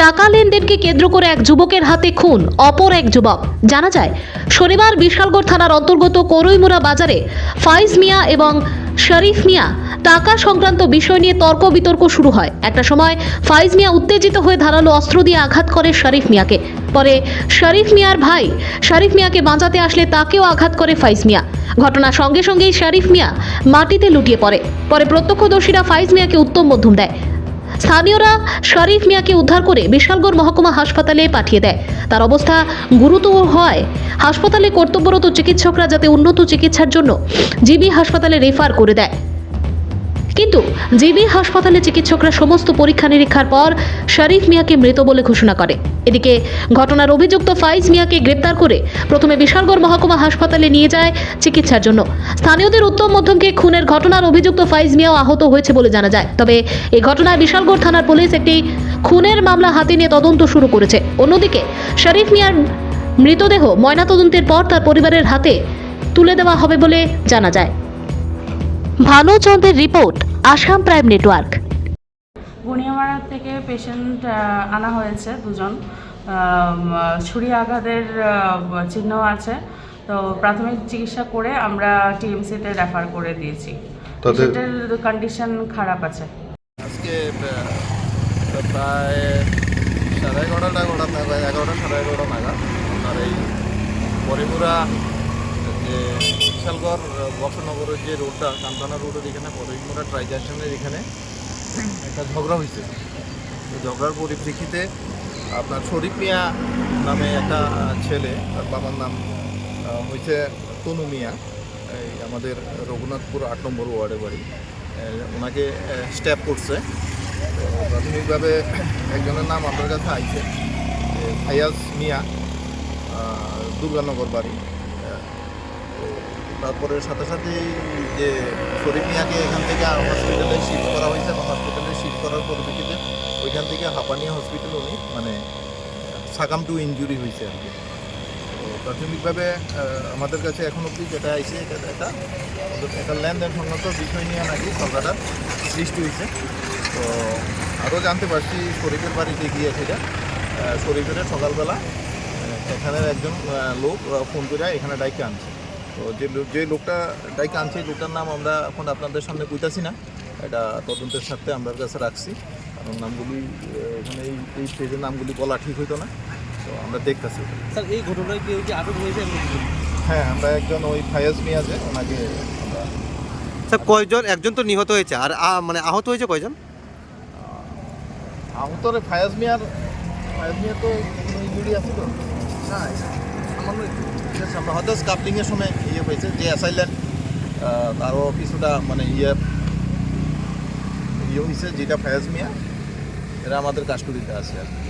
টাকা লেনদেনকে কেন্দ্র করে এক যুবকের হাতে খুন অপর এক যুবক। জানা যায় শনিবার বিশালগড় থানার অন্তর্গত করইমুড়া বাজারে ফাইজ মিয়া এবং শরীফ মিয়া টাকা সংক্রান্ত বিষয় নিয়ে তর্ক বিতর্ক শুরু হয়। একটা সময় ফাইজ মিয়া উত্তেজিত হয়ে ধারালো অস্ত্র দিয়ে আঘাত করে শরীফ মিয়াকে। পরে শরীফ মিয়ার ভাই শরীফ মিয়াকে বাঁচাতে আসলে তাকেও আঘাত করে ফাইজ মিয়া। ঘটনার সঙ্গে সঙ্গেই শরীফ মিয়া মাটিতে লুটিয়ে পড়ে। পরে প্রত্যক্ষদর্শীরা ফাইজ মিয়াকে উত্তম মধ্যম দেয়। স্থানীয়রা শরীফ মিয়াকে উদ্ধার করে বিশালগড় মহকুমা হাসপাতালে পাঠিয়ে দেয়। তার অবস্থা গুরুতর হয় হাসপাতালে কর্তব্যরত চিকিৎসকরা যাতে উন্নত চিকিৎসার জন্য জিবি হাসপাতালে রেফার করে দেয়, কিন্তু জিবি হাসপাতালে চিকিৎসকরা সমস্ত পরীক্ষা নিরীক্ষার পর শরীফ মিয়াকে মৃত বলে ঘোষণা করে। এদিকে ঘটনার অভিযুক্ত ফাইজ মিয়াকে গ্রেপ্তার করে প্রথমে বিশালগড় মহকুমা হাসপাতালে নিয়ে যায় চিকিৎসার জন্য। স্থানীয়দের উত্তম মধ্যমকে খুনের ঘটনার অভিযুক্ত ফাইজ মিয়াও আহত হয়েছে বলে জানা যায়। তবে এই ঘটনায় বিশালগড় থানার পুলিশ একটি খুনের মামলা হাতে নিয়ে তদন্ত শুরু করেছে। অন্যদিকে শরীফ মিয়ার মৃতদেহ ময়নাতদন্তের পর তার পরিবারের হাতে তুলে দেওয়া হবে বলে জানা যায়। ভানুচন্দ্রের রিপোর্ট, আসাম প্রাইম নেটওয়ার্ক। বুনিয়ামারা থেকে পেশেন্ট আনা হয়েছে দুজন, ছুরি আঘাতের চিহ্ন আছে। তো প্রাথমিক চিকিৎসা করে আমরা টিএমসিতে রেফার করে দিয়েছি। পেশেন্টের কন্ডিশন খারাপ আছে। আজকে প্রায় 11:30 নাগাদ 11:30 নাগাদ আপনার এই পরিমুরা যে বিশালগড় বক্সনগরের যে রোডটা কান্তানা রোডের এখানে পরিমুরা ট্রাইজাকশনের এখানে একটা ঝগড়া হয়েছে। ঝগড়ার পরিপ্রেক্ষিতে আপনার শরীফ মিয়া নামে একটা ছেলে, তার বাবার নাম হয়েছে তনু মিয়া, এই আমাদের রঘুনাথপুর 8 নম্বর ওয়ার্ডে বাড়ি, ওনাকে স্ট্যাপ করছে। তো প্রাথমিকভাবে একজনের নাম আপনার কাছে আইছে, ফায়াজ মিয়া, দুর্গানগর বাড়ি। তারপরে সাথে সাথেই যে শরীফ মিয়াকে এখান থেকে হসপিটালে শিফট করা হয়েছে এবং হসপিটালে শিফট করার পরিপ্রেক্ষিতে ওইখান থেকে হাঁপানিয়া হসপিটাল উনি মানে সাকাম টু ইনজুরি হয়েছে আর কি। তো প্রাথমিকভাবে আমাদের কাছে এখন অবধি যেটা আইছে এটা একটা লেনদেন সংক্রান্ত বিষয় নিয়ে নাকি ঝগড়াটার সৃষ্টি হয়েছে। তো আরও জানতে পারছি শরীফের বাড়িতে গিয়ে সেটা শরীফের সকালবেলা এখানের একজন লোক ফোন করে এখানে ডাইকে আনছে। তো যে লোকটা ডাইকে আনছে এই লোকটার নাম আমরা এখন আপনাদের সামনে কইতাছি না, এটা তদন্তের সাথে আমরা কাছে রাখছি, কারণ নামগুলি এখানে এই স্টেজের নামগুলি বলা ঠিক হইতো না। তো আমরা দেখতেছি স্যার এই ঘটনায় কেউ কি আটক হয়েছে? হ্যাঁ, আমরা একজন ওই ফায়াজ মিয়া আছে ওনাকে আমরা। স্যার কয়জন? একজন তো নিহত হয়েছে, আর মানে আহত হয়েছে কয়জন? আহতরে ফায়াজ মিয়া তো ইঞ্জুরি আছে তো না, সামান্য ঠিক আছে। আমরা হয়তো স্কাপলিংয়ের সময় হয়েছে যে অ্যাসাইলেন্ট তারও কিছুটা মানে হয়েছে, যেটা ফায়াজ মিয়া এরা আমাদের কাস্টডিতে আছে আর কি।